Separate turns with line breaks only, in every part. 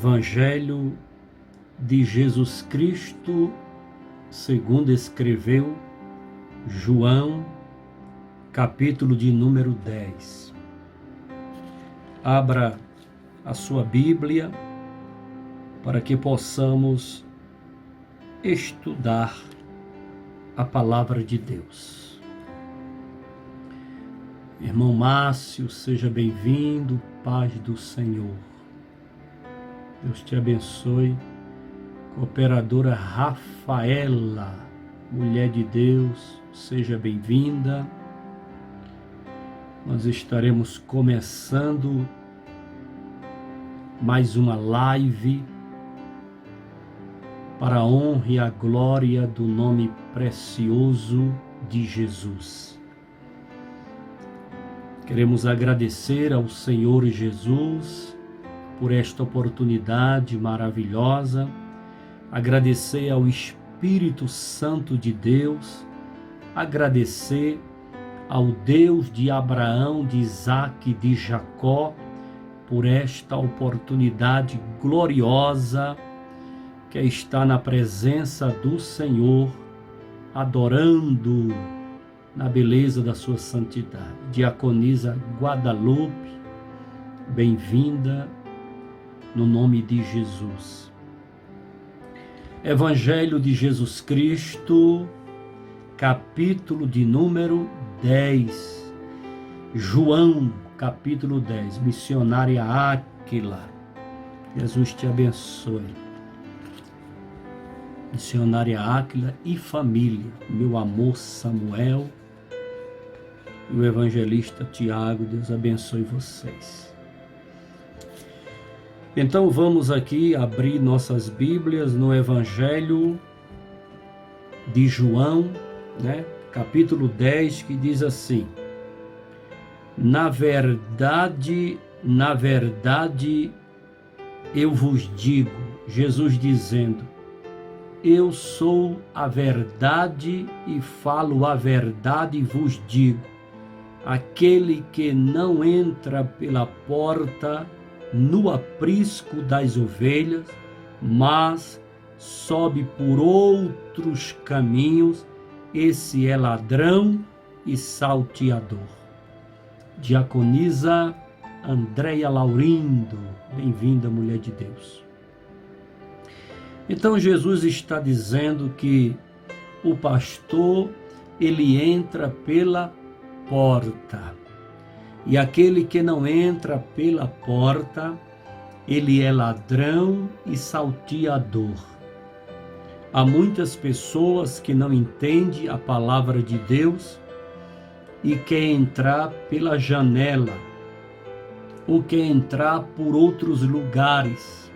Evangelho de Jesus Cristo, segundo escreveu João, capítulo de número 10. Abra a sua Bíblia para que possamos estudar a palavra de Deus. Irmão Márcio, seja bem-vindo, paz do Senhor. Deus te abençoe. Cooperadora Rafaela, mulher de Deus, seja bem-vinda. Nós estaremos começando mais uma live para a honra e a glória do nome precioso de Jesus. Queremos agradecer ao Senhor Jesus por esta oportunidade maravilhosa, agradecer ao Espírito Santo de Deus, agradecer ao Deus de Abraão, de Isaque e de Jacó, por esta oportunidade gloriosa que é estar na presença do Senhor, adorando na beleza da sua santidade. Diaconisa Guadalupe, bem-vinda no nome de Jesus. Evangelho de Jesus Cristo, capítulo de número 10. João, capítulo 10. Missionária Áquila, Jesus te abençoe. Missionária Áquila e família, meu amor Samuel e o evangelista Tiago, Deus abençoe vocês. Então vamos aqui abrir nossas Bíblias no Evangelho de João, capítulo 10, que diz assim: Na verdade, eu vos digo, Jesus dizendo, eu sou a verdade e falo a verdade e vos digo, aquele que não entra pela porta no aprisco das ovelhas, mas sobe por outros caminhos, esse é ladrão e salteador. Diaconisa Andréia Laurindo, bem-vinda, mulher de Deus. Então Jesus está dizendo que o pastor, ele entra pela porta. E aquele que não entra pela porta, ele é ladrão e salteador. Há muitas pessoas que não entendem a palavra de Deus e querem entrar pela janela, ou querem entrar por outros lugares.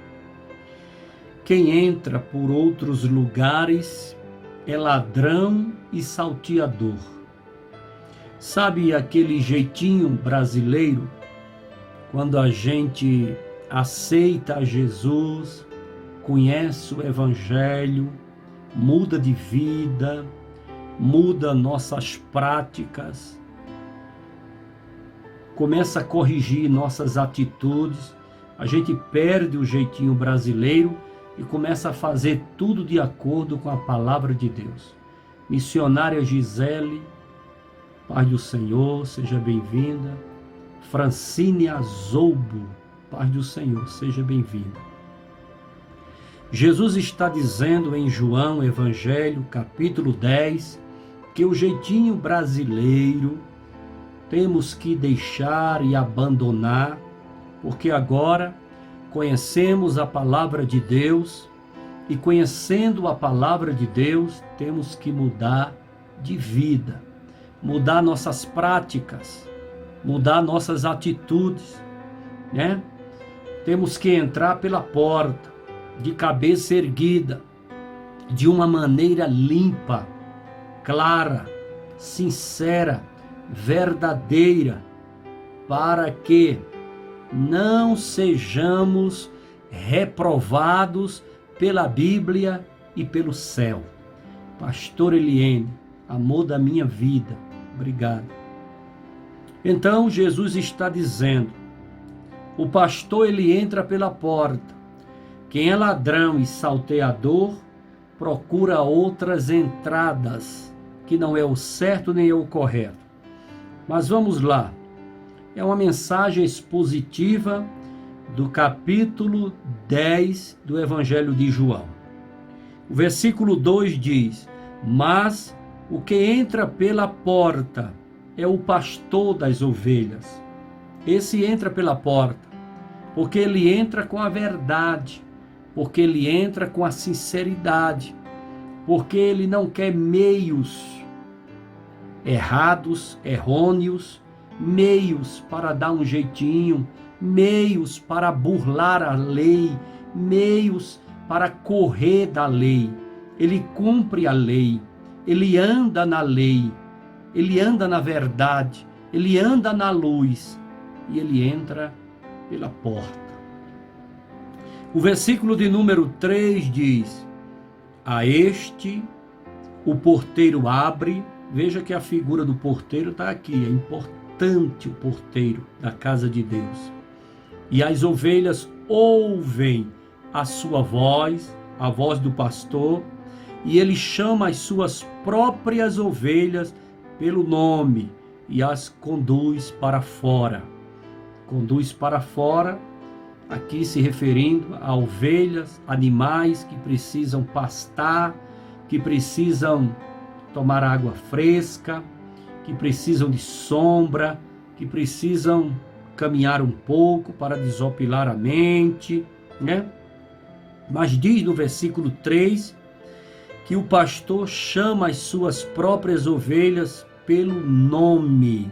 Quem entra por outros lugares é ladrão e salteador. Sabe aquele jeitinho brasileiro, quando a gente aceita Jesus, conhece o Evangelho, muda de vida, muda nossas práticas, começa a corrigir nossas atitudes, a gente perde o jeitinho brasileiro e começa a fazer tudo de acordo com a palavra de Deus. Missionária Gisele, paz do Senhor, seja bem-vinda. Francine Azoubo, paz do Senhor, seja bem-vinda. Jesus está dizendo em João, Evangelho, capítulo 10, que o jeitinho brasileiro temos que deixar e abandonar, porque agora conhecemos a palavra de Deus e, conhecendo a palavra de Deus, temos que mudar de vida, mudar nossas práticas, mudar nossas atitudes, Temos que entrar pela porta, de cabeça erguida, de uma maneira limpa, clara, sincera, verdadeira, para que não sejamos reprovados pela Bíblia e pelo céu. Pastor Eliene, amor da minha vida, obrigado. Então Jesus está dizendo, o pastor ele entra pela porta, Quem é ladrão e salteador procura outras entradas, que não é o certo nem é o correto. Mas vamos lá. É uma mensagem expositiva do capítulo 10 do Evangelho de João. O versículo 2 diz: mas o que entra pela porta é o pastor das ovelhas. Esse entra pela porta, porque ele entra com a verdade, porque ele entra com a sinceridade, porque ele não quer meios errados, errôneos, meios para dar um jeitinho, meios para burlar a lei, meios para correr da lei. Ele cumpre a lei, ele anda na lei, ele anda na verdade, ele anda na luz e ele entra pela porta. O versículo de número 3 diz: a este o porteiro abre. Veja que a figura do porteiro está aqui, é importante o porteiro da casa de Deus. E as ovelhas ouvem a sua voz, a voz do pastor, e ele chama as suas próprias ovelhas pelo nome e as conduz para fora. Conduz para fora, aqui se referindo a ovelhas, animais que precisam pastar, que precisam tomar água fresca, que precisam de sombra, que precisam caminhar um pouco para desopilar a mente, né? Mas diz no versículo 3 que o pastor chama as suas próprias ovelhas pelo nome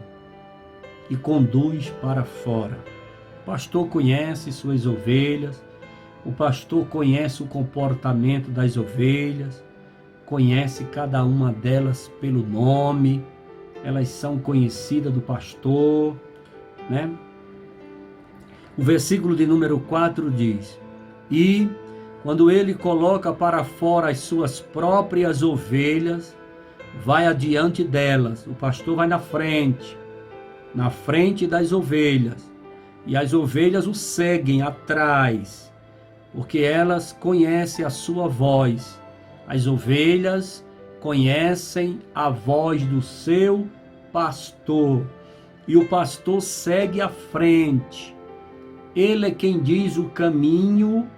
e conduz para fora. O pastor conhece suas ovelhas, o pastor conhece o comportamento das ovelhas, conhece cada uma delas pelo nome, elas são conhecidas do pastor, né? O versículo de número 4 diz: e quando ele coloca para fora as suas próprias ovelhas, vai adiante delas, o pastor vai na frente das ovelhas, e as ovelhas o seguem atrás, porque elas conhecem a sua voz. As ovelhas conhecem a voz do seu pastor, e o pastor segue à frente. Ele é quem diz o caminho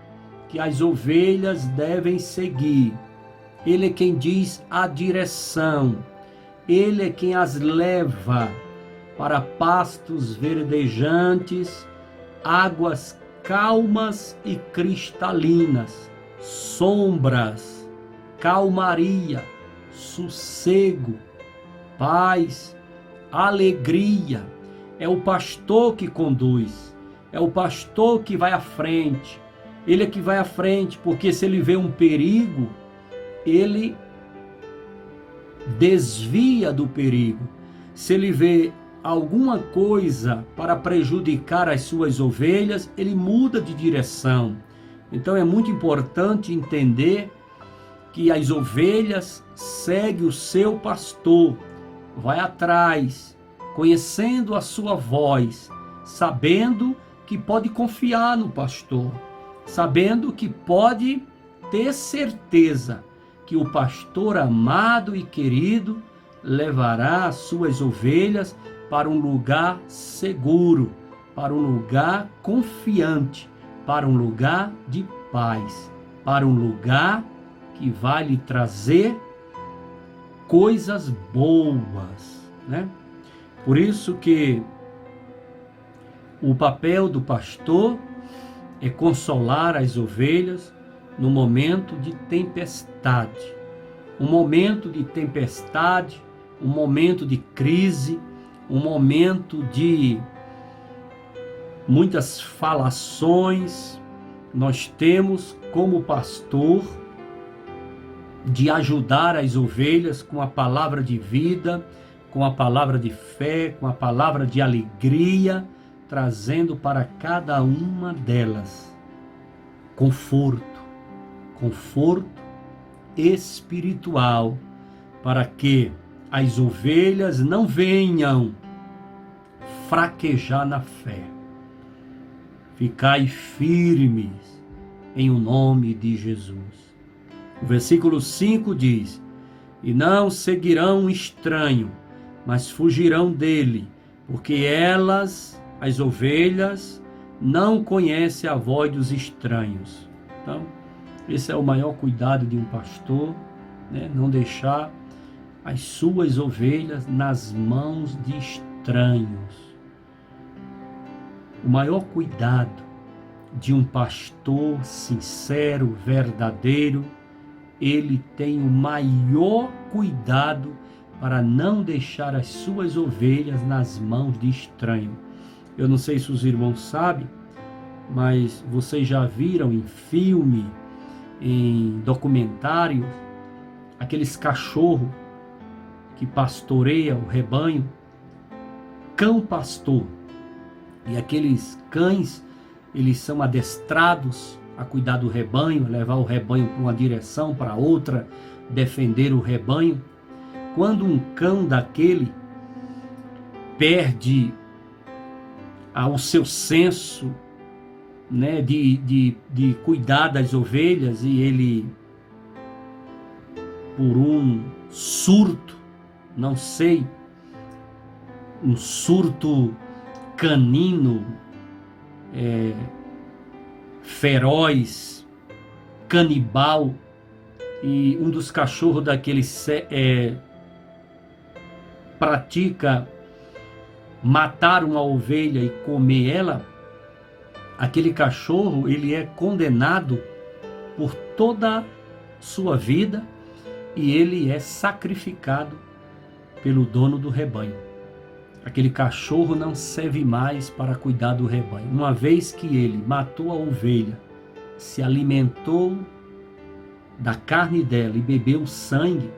que as ovelhas devem seguir. Ele é quem diz a direção. Ele é quem as leva para pastos verdejantes, águas calmas e cristalinas, sombras, calmaria, sossego, paz, alegria. É o pastor que conduz, é o pastor que vai à frente. Ele é que vai à frente, porque se ele vê um perigo, ele desvia do perigo. Se ele vê alguma coisa para prejudicar as suas ovelhas, ele muda de direção. Então é muito importante entender que as ovelhas seguem o seu pastor, vai atrás, conhecendo a sua voz, sabendo que pode confiar no pastor, sabendo que pode ter certeza que o pastor amado e querido levará as suas ovelhas para um lugar seguro, para um lugar confiante, para um lugar de paz, para um lugar que vai lhe trazer coisas boas, né? Por isso que o papel do pastor é consolar as ovelhas no momento de tempestade. Um momento de tempestade, um momento de crise, um momento de muitas falações. Nós temos como pastor de ajudar as ovelhas com a palavra de vida, com a palavra de fé, com a palavra de alegria, trazendo para cada uma delas conforto espiritual, para que as ovelhas não venham fraquejar na fé. Ficai firmes, em o nome de Jesus. O versículo 5 diz: e não seguirão um estranho, mas fugirão dele, porque elas, as ovelhas, não conhecem a voz dos estranhos. Então, esse é o maior cuidado de um pastor, né? Não deixar as suas ovelhas nas mãos de estranhos. O maior cuidado de um pastor sincero, verdadeiro, ele tem o maior cuidado para não deixar as suas ovelhas nas mãos de estranho. Eu não sei se os irmãos sabem, mas vocês já viram em filme, em documentário, aqueles cachorros que pastoreia o rebanho, cão pastor. E aqueles cães, eles são adestrados a cuidar do rebanho, levar o rebanho para uma direção, para outra, defender o rebanho. Quando um cão daquele perde o seu senso, né, de cuidar das ovelhas, e ele, por um surto, não sei, um surto canino, feroz, canibal, e um dos cachorros daqueles pratica matar uma ovelha e comer ela, aquele cachorro, ele é condenado por toda a sua vida e ele é sacrificado pelo dono do rebanho. Aquele cachorro não serve mais para cuidar do rebanho. Uma vez que ele matou a ovelha, se alimentou da carne dela e bebeu o sangue,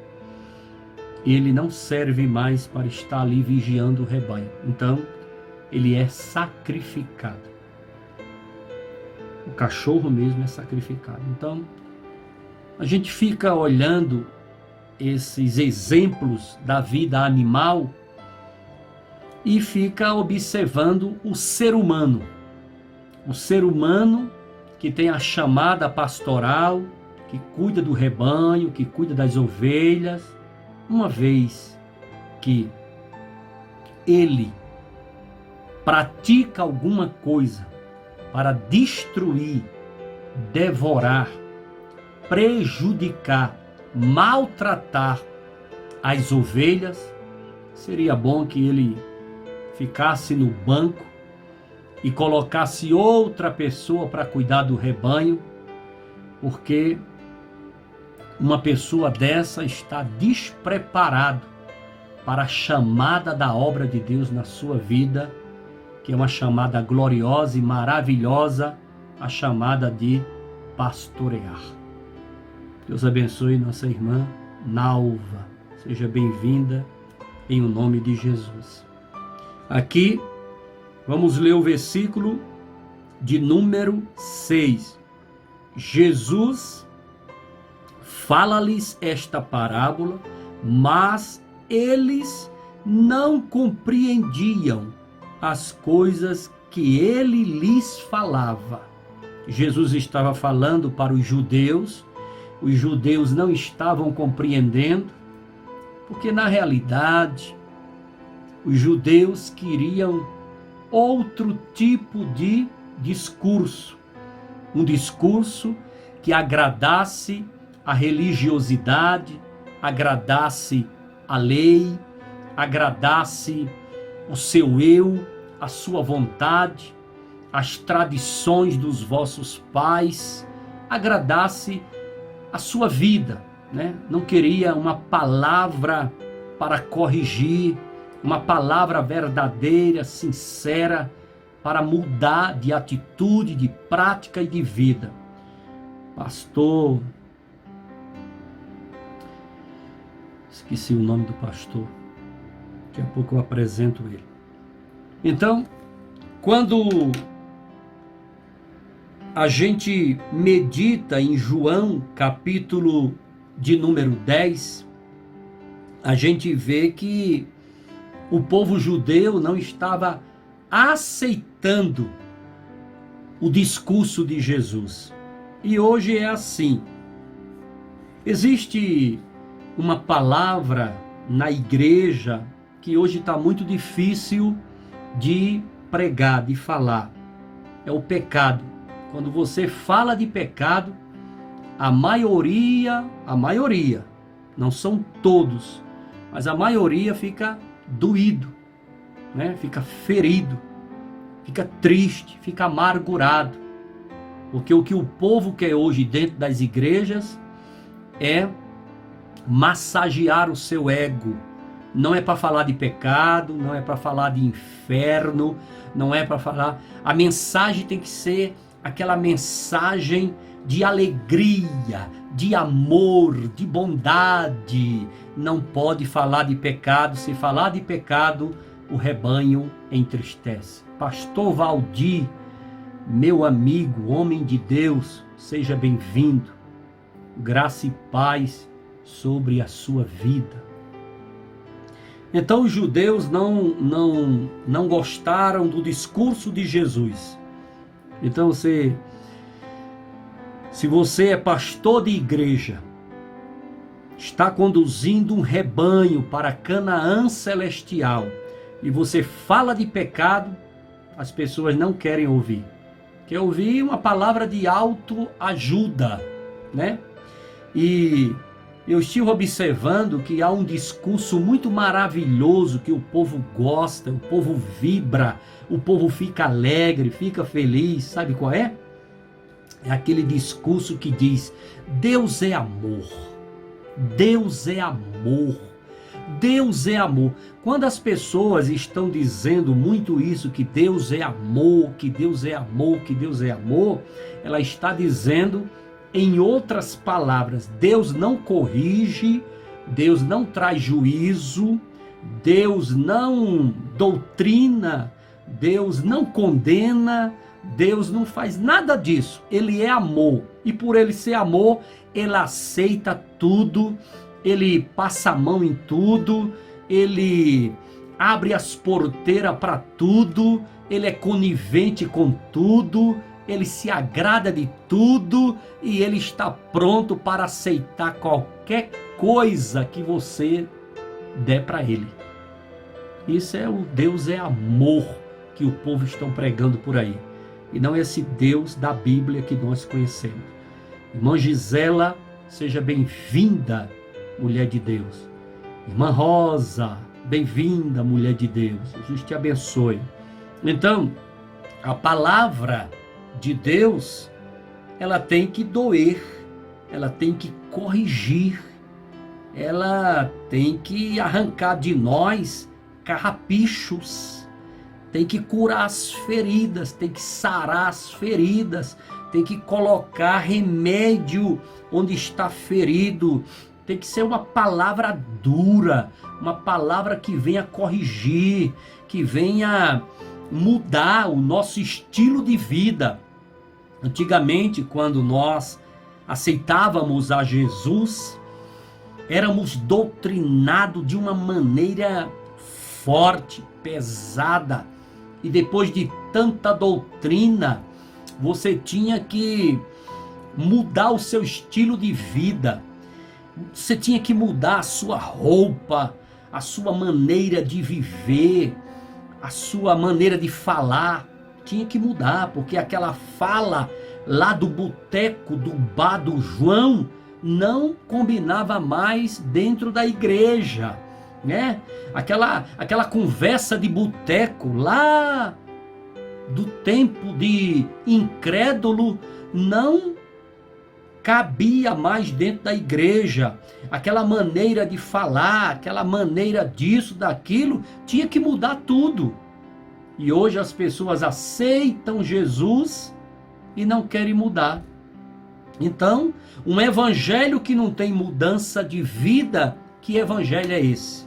ele não serve mais para estar ali vigiando o rebanho. Então, ele é sacrificado. O cachorro mesmo é sacrificado. Então, a gente fica olhando esses exemplos da vida animal e fica observando o ser humano. O ser humano que tem a chamada pastoral, que cuida do rebanho, que cuida das ovelhas. Uma vez que ele pratica alguma coisa para destruir, devorar, prejudicar, maltratar as ovelhas, seria bom que ele ficasse no banco e colocasse outra pessoa para cuidar do rebanho, porque uma pessoa dessa está despreparado para a chamada da obra de Deus na sua vida, que é uma chamada gloriosa e maravilhosa, a chamada de pastorear. Deus abençoe nossa irmã Nalva. Seja bem-vinda em o nome de Jesus. Aqui vamos ler o versículo de número 6. Jesus fala-lhes esta parábola, mas eles não compreendiam as coisas que ele lhes falava. Jesus estava falando para os judeus não estavam compreendendo, porque na realidade os judeus queriam outro tipo de discurso, um discurso que agradasse a religiosidade, agradasse a lei, agradasse o seu eu, a sua vontade, as tradições dos vossos pais, agradasse a sua vida, né? Não queria uma palavra para corrigir, uma palavra verdadeira, sincera, para mudar de atitude, de prática e de vida. Pastor, esqueci o nome do pastor, daqui a pouco eu apresento ele. Então, quando a gente medita em João, capítulo de número 10, a gente vê que o povo judeu não estava aceitando o discurso de Jesus. E hoje é assim. Existe uma palavra na igreja que hoje está muito difícil de pregar, de falar. É o pecado. Quando você fala de pecado, a maioria, não são todos, mas a maioria fica doído, né? Fica ferido, fica triste, fica amargurado. Porque o que o povo quer hoje dentro das igrejas é massagear o seu ego. Não é para falar de pecado, não é para falar de inferno, não é para falar. A mensagem tem que ser aquela mensagem de alegria, de amor, de bondade. Não pode falar de pecado. Se falar de pecado, o rebanho entristece. Pastor Valdir, meu amigo, homem de Deus, seja bem-vindo. Graça e paz sobre a sua vida. Então os judeus não gostaram do discurso de Jesus. Então se você é pastor de igreja, está conduzindo um rebanho para Canaã celestial, e você fala de pecado, as pessoas não querem ouvir. Quer ouvir uma palavra de autoajuda, né? E eu estive observando que há um discurso muito maravilhoso que o povo gosta, o povo vibra, o povo fica alegre, fica feliz. Sabe qual é? É aquele discurso que diz: Deus é amor, Deus é amor, Deus é amor. Quando as pessoas estão dizendo muito isso, que Deus é amor, que Deus é amor, que Deus é amor, ela está dizendo, em outras palavras, Deus não corrige, Deus não traz juízo, Deus não doutrina, Deus não condena, Deus não faz nada disso. Ele é amor, e por ele ser amor, ele aceita tudo, ele passa a mão em tudo, ele abre as porteiras para tudo, ele é conivente com tudo, ele se agrada de tudo e ele está pronto para aceitar qualquer coisa que você der para ele. Isso é o Deus é amor que o povo está pregando por aí. E não esse Deus da Bíblia que nós conhecemos. Irmã Gisela, seja bem-vinda, mulher de Deus. Irmã Rosa, bem-vinda, mulher de Deus. Jesus te abençoe. Então, a palavra de Deus, ela tem que doer, ela tem que corrigir, ela tem que arrancar de nós carrapichos, tem que curar as feridas, tem que sarar as feridas, tem que colocar remédio onde está ferido, tem que ser uma palavra dura, uma palavra que venha corrigir, que venha mudar o nosso estilo de vida. Antigamente, quando nós aceitávamos a Jesus, éramos doutrinados de uma maneira forte, pesada, e depois de tanta doutrina, você tinha que mudar o seu estilo de vida, você tinha que mudar a sua roupa, a sua maneira de viver, a sua maneira de falar, tinha que mudar, porque aquela fala lá do boteco, do bar do João, não combinava mais dentro da igreja, né? Aquela conversa de boteco lá do tempo de incrédulo não cabia mais dentro da igreja. Aquela maneira de falar, aquela maneira disso, daquilo, tinha que mudar tudo. E hoje as pessoas aceitam Jesus e não querem mudar. Então, um evangelho que não tem mudança de vida, que evangelho é esse?